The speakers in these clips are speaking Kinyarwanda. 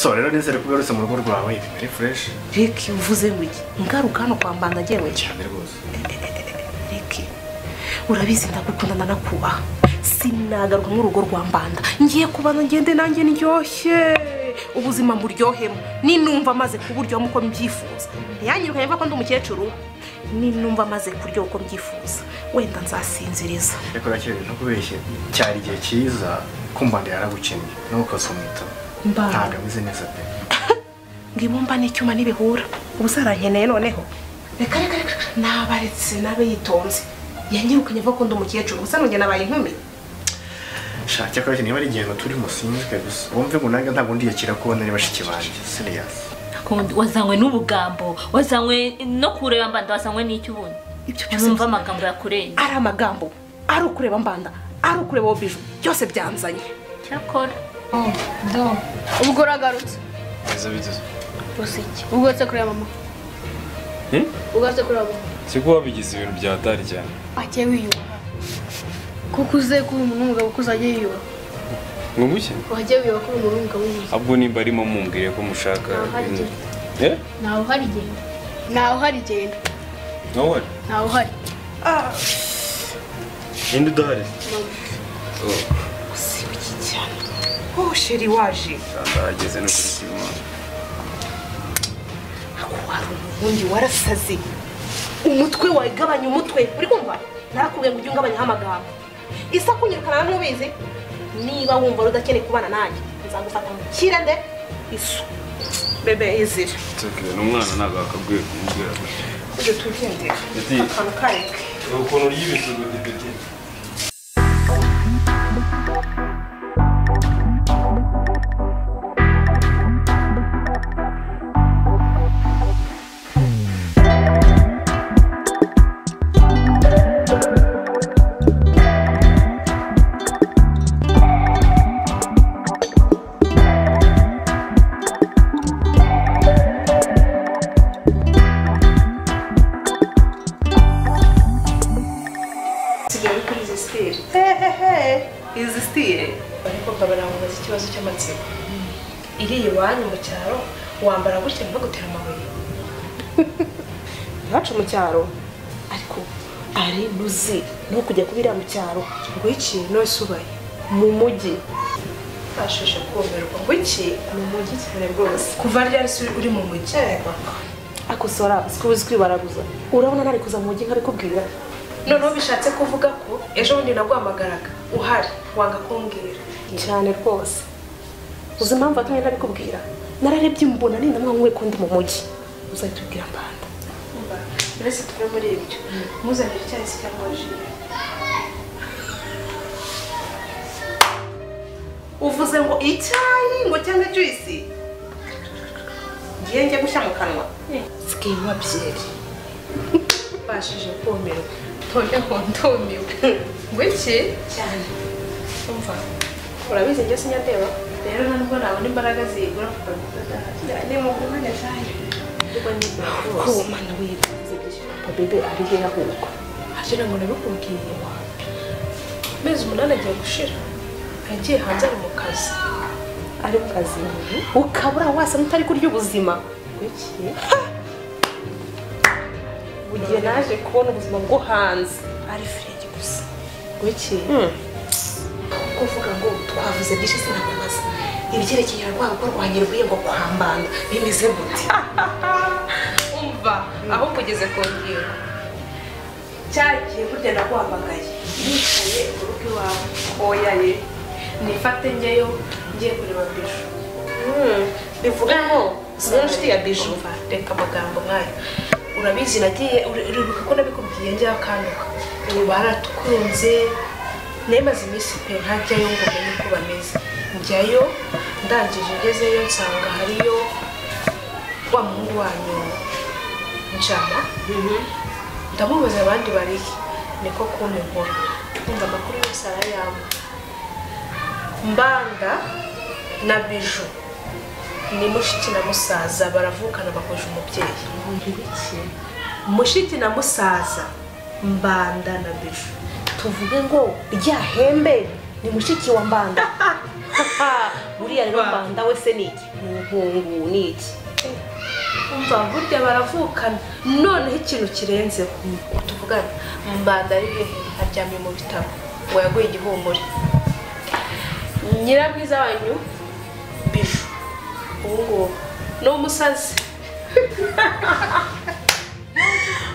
So rero nizere ko ugarutse mu rugo rwawe bimere fresh. Ricky uvuze ngo iki ngaruka hano kwa Mbanda jewe cyane rwose. Ricky urabizi ndagukundana nakubaha sinagaruka mu rugo rwa Mbanda ngiye kubana ngende nanjye ndyoshye ubuzima mburyohemo ninumva maze kuburyo muko mbyifuza yanyirukanye va ko ndi umukecuru ninumva maze kuryo uko mbyifuza wenda nzasinziriza Reko rakire no kubeshye cyari igihe cyiza ko Mbanda yaragukenye nuko somita ntaga mize neza pe ngimumba n'icyuma nibihura ubusarankeneye noneho reka nabaretse nabe yitonze yanyirukanye va ko ndi umukecuru gusa nongeye nabaye inkumi shaka ko niba ari igihe turi musinzwe gusa wumve ngo nange ntabwo ndiyakira ko nari bashiki banje serious wazanywe n'ubugambo wazanywe no kureba Mbanda wazanywe n'icyo ubunye ibyo byose numva amagambo yakureye ari amagambo ari ukureba Mbanda ari ukureba Biju byose byanzanye cyakora do ubwo uragarutse bize rusiki ugarutse kureba mama ugarutse kureba mama siko wabigize ibintu bya hatari cyane ake wiyubaha kuko uze kuba umuntu w'umugabo kuzajya yiyubaha ngo muke wajya wiyubaha kuba umuntu w'umugabo w'umugabo ahubwo nimba arimo mumbwire ko mushaka ntawe uhari genda ntawe uhari genda ntawe uhari ninde udahari usibiki cyane sheri waje ndahageze no kuri sima wari ubundi warasaze umutwe wagabanya umutwe uri kumva narakubwiye ngo ujye ungabanyaho amagambo isa kunyirukana n'ubizi niba wumva rudakeneye kubana nanjye nzagufata mu kirende isu bebe izira n'umwana ntabwo akabwiye kumubwira uje tugendera akantu kareke ukuntu ry'ibisugo dipeti ikibazo cy'amatsiko iri iwanyu mu cyaro wambara gutya no gutera amabuye iwacu mu cyaro ariko ari nuzi no kujya kubira mu cyaro ngo iki no subaye mu mujyi ashusha kumerwa ngo iki mu mujyi cyane rwose kuva ryari uri mu mujyi akosora sikuzi kwibaraguza urabona nari kuza mu mujyi nkabikubwira noneho bishatse kuvuga ko ejo bundi nagwamagaraga uhari wanga kumbwira cyane rwose uzi impamvu atumye nabikubwira nararebye mbona ninda mwanwe ko ndi mu mujyi uzayitubwira Mbanda mbese tuve muri ibyo muzanire cyane cyangwa jire uvuze ngo icyayi ngo cyangwa juice ngiye njye gushya mu kanwa sikema byeri bashije komerwa tone hondomiwe ngo iki cyane umva urabizi njye sinyandeba rero nubwo nabona imbaraga zigura ni mu kumenya cyane ko mana wirinze bebe ari he ahubwo ashira ngo nabikubwiye mezi umunani agiye gushira agiye hanze ari mu kazi ukabura wasa mutari kurya ubuzima iki ugiye naje kubona ubuzima bwo hanze ari frege gusa iki kuvuga ngo twavuze byinshi sinakubaza ibyerekeye rwa rugo rwanyirwiye ngo kwa Mbanda bimeze gute umva aho kugeze kongera cyagiye burya nagwamagaye yicaye mu rugo iwawe oyaye nifate njyeyo ngiye kureba Biju bivuga ngo sinari inshuti ya Biju reka amagambo nk'ayo urabizi nagiye uribuka ko nabikubwiye njya akanuka ubu baratukunze nemaze iminsi pe ntajyayo ngo menye uko bameze njyayo ndangije ngezeyo nsanga hariyo wa muhungu wanyu Njama ndamubaza abandi barihe niko kumpa inkuru kumva amakuru yose arayamba Mbanda na Biju ni mushiki na musaza baravukana bakoje umubyeyi mushiki na musaza Mbanda na Biju tuvuge ngo ryahembe ni mushiki wa Mbanda buriya rero mbanda we se niki muhungu niki umva burya baravukana noneho ikintu kirenzeho tuvugana mbanda ari aryamye mu bitaro ngo yaguye igihumure nyirabwiza wanyu Biju ubu no umusazi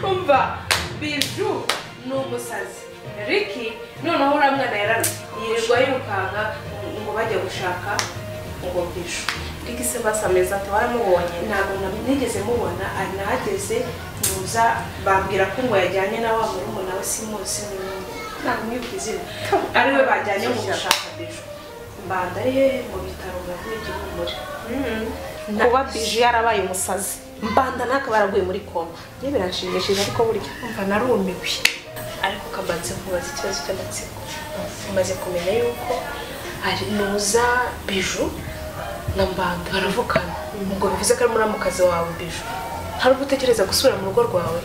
umva Biju no umusazi Ricky noneho uramwana yarana yirirwa yirukanga ngo bajya gushaka ngo Biju Ricky se basameza twaramubonye ntabwo nigeze mubona ari nahageze muza bambwira ko ngo yajyanye na wa murumuna we Simusi ntabwo mwibukize ari we bajyanye mu gushaka Biju mbanda ari mu bitaro yaguye igihumure kuba Biju yarabaye umusazi mbanda naka baraguye muri koma ye biranshimishije ariko burya umva narumiwe ariko kabanze kubaza ikibazo cy'amatsiko maze kumenya yuko ari nuza Biju na mbanda baravukana ubwo bivuze ko ari muramukazi wawe Biju hari ugutekereza gusubira mu rugo rwawe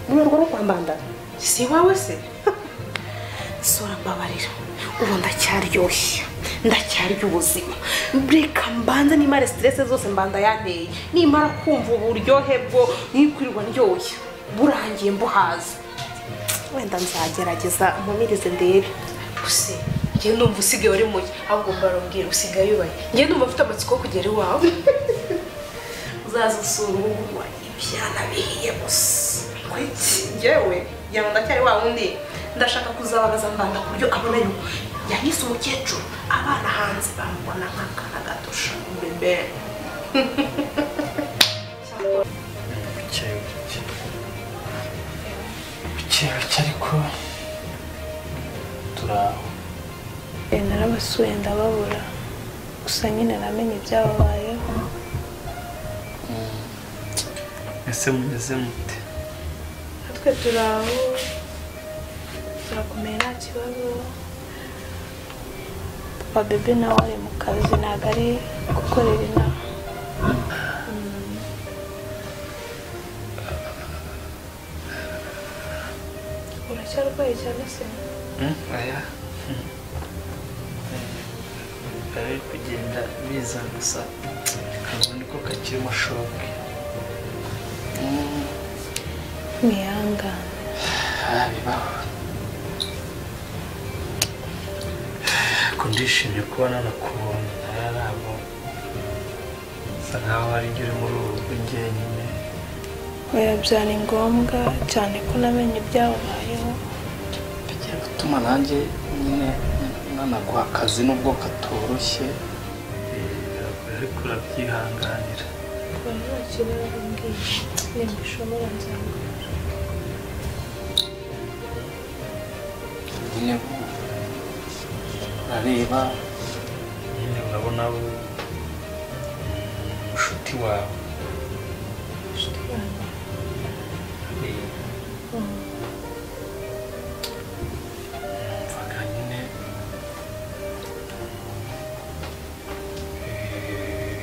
mu rugo rwa mbanda si wawe se sora mbabarira ubu ndacyaryoshye ndacyarya ubuzima reka mbanza nimara stress zose mbanda yanteye nimara kumva uburyohe bwo nikwirirwa ndyoshye burangiye mbuhaza wenda nzagerageza mpumirize ndebe gusa ngiye numva usigaye uri muke ahubwo mbarambwira usigaye ubaye ngiye numva afite amatsiko yo kugera iwawe uzaza usura ubu ibyana bihiye gusa kwiki ngewe yaba ndacyari wa wundi ndashaka kuzabagaza mbanda ku buryo abona yuko yahise umukecuru abana hanze bamubona nk'akana gatusha bebe bukeye ariko turaho narabasuye ndababura gusa nyine namenye ibyababayeho ese mumeze mute natwe turaho turakomeye nta kibazo papa bebe nawe ari mu kazi ntabwo ari gukorera inama uracyarwaye cyane se aya bari kugenda biza gusa kabone ko kakirimo shoke mwihangane bibaho ko ndishimye kuba nanakubonye ntabwo bisa nkaho ari njye uri muri ubu rugo njyenyine oya byari ngombwa cyane ko namenye ibyababayeho bigiye gutuma nanjye nyine nanaguha akazi nubwo katoroshye ariko urabyihanganira nta kibazo mbwiye nimbishobora nzabikora nyine urareba nyine urabona umushuti wawe inshuti yanjye numvaga nyine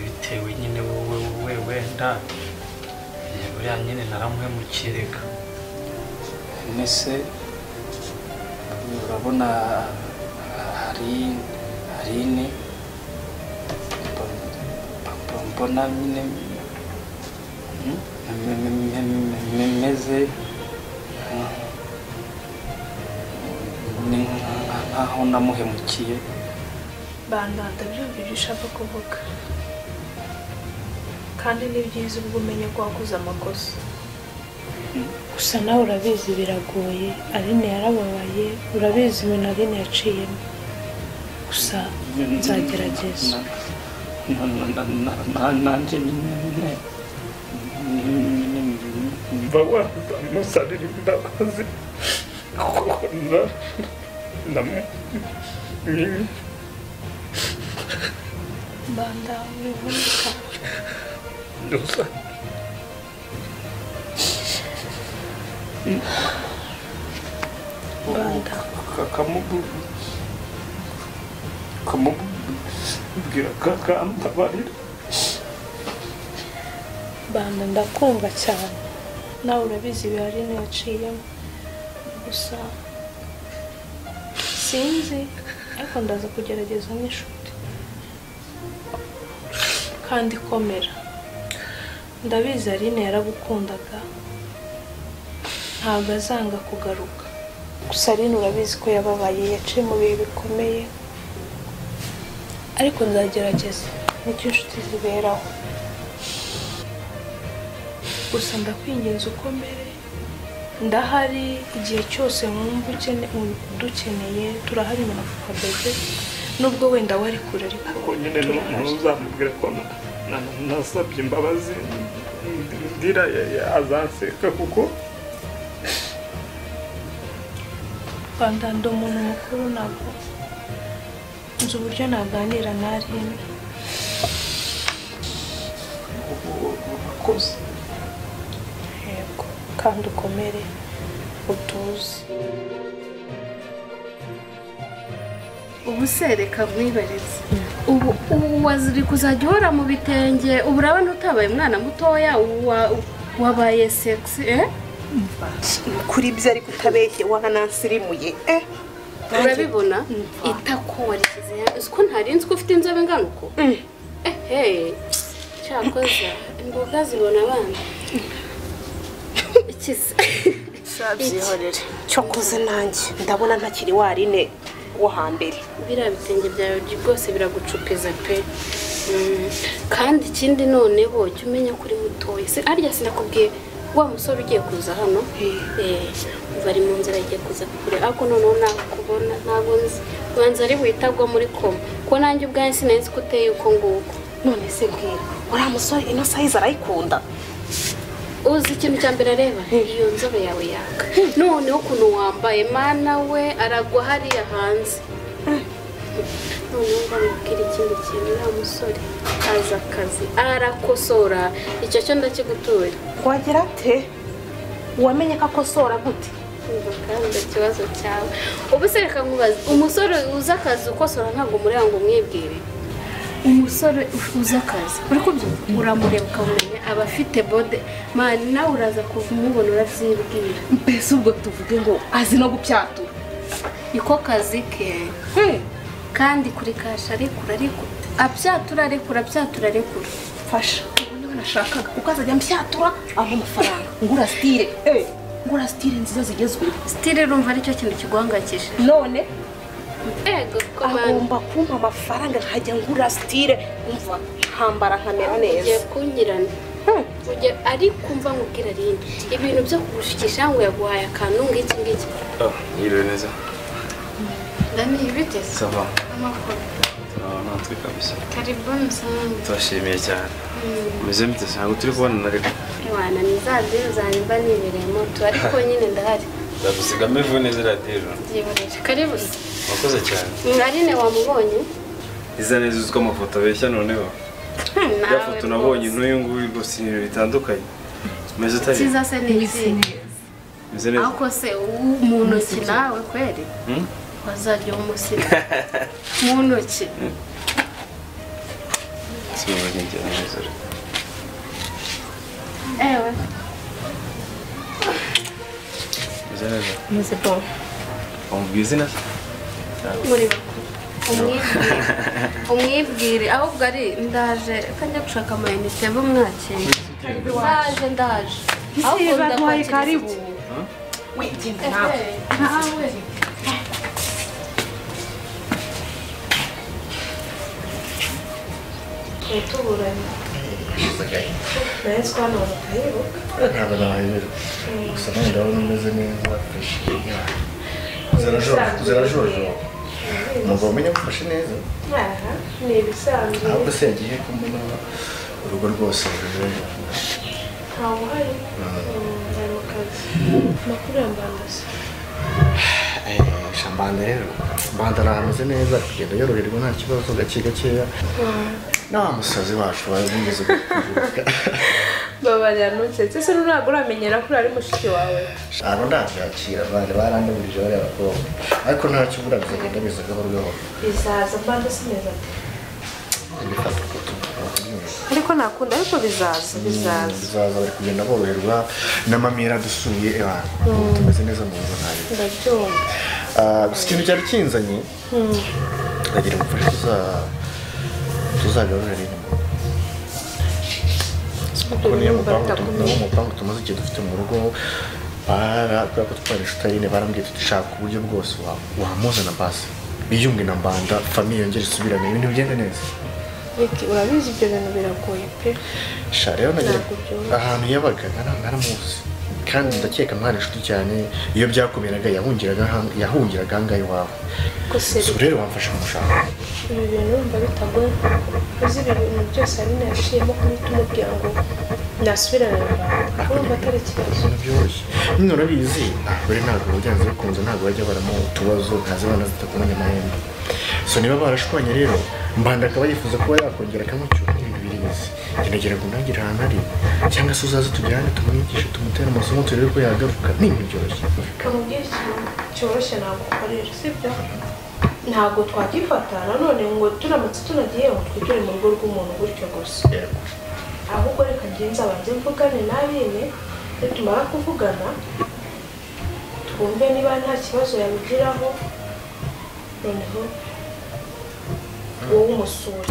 bitewe nyine wowe wenda buriya nyine naramuhemukirega nese urabona harine mbona nyine meze nkaho namuhemukiye banda ndabyumva ibyo ushaka kuvuga kandi ni byiza ubwo umenye ko wakoze amakosa gusa nawe urabizi biragoye Aline yarababaye urabizi ibintu Aline yaciyemo gusa nzagerageza nanjye nyine mva wamusabira imbabazi banda wivunika banda kamubwira kakambabarira banda ndakumva cyane nawe urabizi bihari ntiyaciyemo gusa sinzi ariko ndaza kugerageza nk'inshuti kandi komera. Ndabizi Aline yaragukundaga ntabwo azanga kugaruka, gusa Aline urabizi ko yababaye, yaciye mu bihe bikomeye, ariko nzagerageza nicyo inshuti ziberaho. Gusa ndakwinginze ukomere, ndahari igihe cyose mwumva dukeneye, turahari na Papa Bebe, nubwo wenda wari kure ariko nyine ntuzamubwire ko nasabye imbabazi ndira azanseka kuko Rwanda ndi umuntu mukuru, ntabwo nzi uburyo naganira na Aline. Yego, kandi ukomere utuze. ubu se reka mwibareze ubu waziri kuzajya uhora mu bitenge, ubu urabona utabaye umwana mutoya wabaye sexy kuri ibyo ariko utabeshye wanansirimuye urabibona itako warishyize uzi ko ntarinzi ko ufite inzobe ingana uko cyakoza imboga zibona abana ikize sabyihorere cyokoze nanjye ndabona ntakiri warine wo hambere. biriya bitenge byawe rwose biragucupiza pe. kandi ikindi noneho jya umenya kuri mutoya se arya sinakubwiye wa musore ugiye kuza hano bari mu nzira agiye kuza kure, ariko noneho nakubona ntabwo nzi ubanza ari buhitagwa muri koma ko nanjye ubwanjye sinzi ko uteye uko nguko. none se bwira uriya musore ino sayizi arayikunda? uzi ikintu cya mbere areba iyo nzobe yawe yaka, noneho ukuntu wambaye mana we aragwa hariya hanze. noneho ndamubwira ikindi kintu, uriya musore azi akazi arakosora, icyo cyo ndakigutura. wagira ate wamenye ko akosora gute? kandi ikibazo cyawe ubu se reka nkubaze, umusore uzi akazi ukosora ntabwo mureba ngo umwibwire? umusore uzi akazi uri kubyumva uramureba ukamenya aba afite bode mani, nawe uraza kumubona urabyibwira. mbese ubwo tuvuge ngo azi no gupyatura? niko kazi ke kandi kuri kasha arekura apyatura arekura. fasha ubu nashakaga ukazajya mpyatura aho amafaranga ngura style nziza zigezweho. style rumva aricyo kintu kiguhangayikije none ego agomba kumpa amafaranga nkajya ngura style, umva hambara nkamera neza. ugiye kunyirana ariko umva nkubwira Aline ibintu byo kugushikisha ngo yaguhaye akantu ngiki yiriwe neza ndani ibiteze sava amakuru natwe kabisa karibuni sana turashimiye cyane meze mute ntabwo turi kubona na reka wana nizade uzanyumva nibereye moto ariko nyine ndahari ndagusiga mevu neza radiyo yiboreje karibu wakoze cyane. Aline wamubonye iza neza uziko amafoto abeshya noneho ya foto nabonye n'uyu nguyu rwose ibintu bitandukanye meze utari kiza se n'izi meze neza ako se mu ntoki nawe kweri wazajya umusiga mu ntoki sinumva nigera neza ewe meze neza meze bon wamubwiye izina muri umwibwire ahubwo ari ndaje kajya gushaka amayinite bumwakire ndaje ahubwo baguhaye karibu wigenda nawe tuburanye nahise ko hano batayibuka ntabwo nahayoberwa gusa nawe ndabona umeze neza zirajojo umugabo umenya gufashe neza ni ibisanzwe ahubwo se yagiye kumbona urugo rwose rujojo ntawe uhari ari mu kazi makuru ya mbandasi shambanda rero mbanda arahameze neza kugenda yoroherwa nta kibazo gake gakeya na wa musazi wacu bamugeze kuguruka babarira ntunsetse se ntabwo uramenyera ko ari mushiki wawe ntabwo ndabyakira bari barandamurije bariya bakobwa ariko ntacyo ubura bizagenda biza gahoro gahoro bizaza mbandasi neza ibifata uko ariko nakunda ariko bizaza bari kugenda boroherwa n'amamira dusuye tumeze neza mu nzu ntayo ndabyumva gusa ikintu cyari kinzanye ndagira umufashe tuzagarurira inyuma kuko niyo mupangu tumaze igihe dufite mu rugo kubera ko twarisha utarine barambwiye dushaka uburyo bwose wamuzana basi biyunge na mbanda famiye yongere isubirane ibintu bigenda neza. urabizi ibyo bintu biragoye pe. Sha rero nagira ahantu yabaga naramuzi kandi ndakeka mwana inshuti cyane iyo byakomeraga yahungiraga ahangaha iwawe. So rero wamfasha kumushaka. Ibi bintu wumva bitagoye uzi ibi bintu byose ari nashiyemo kuhita umubwira ngo nasubirane na urumva atari ikibazo. Ibintu byoroshye nyine urabizi buri ntabwo byanze bikunze ntabwo bajya baramo utubazo ntazibana zitakumenya amahembe. So niba barashwanye rero mbanda akaba yifuza kuba yakongera akamucyura ibintu birizi ngeragera ngo ntagire ahantu ari cyangwa se uzaze tujyane tumwigishe tumutere amasomo turebe ko yagaruka n'ibintu byoroshye. Kamubwira ikintu cyoroshye ntabwo ukorera sibyo ntabwo twakifata nanone ngo turamutse tunagiye ngo twigire mu rugo rw'umuntu gutyo gusa. Ahubwo reka ngenzi abanze mvugane n'abine nitumara kuvugana twumve niba nta kibazo yabigiraho noneho wowe umusura.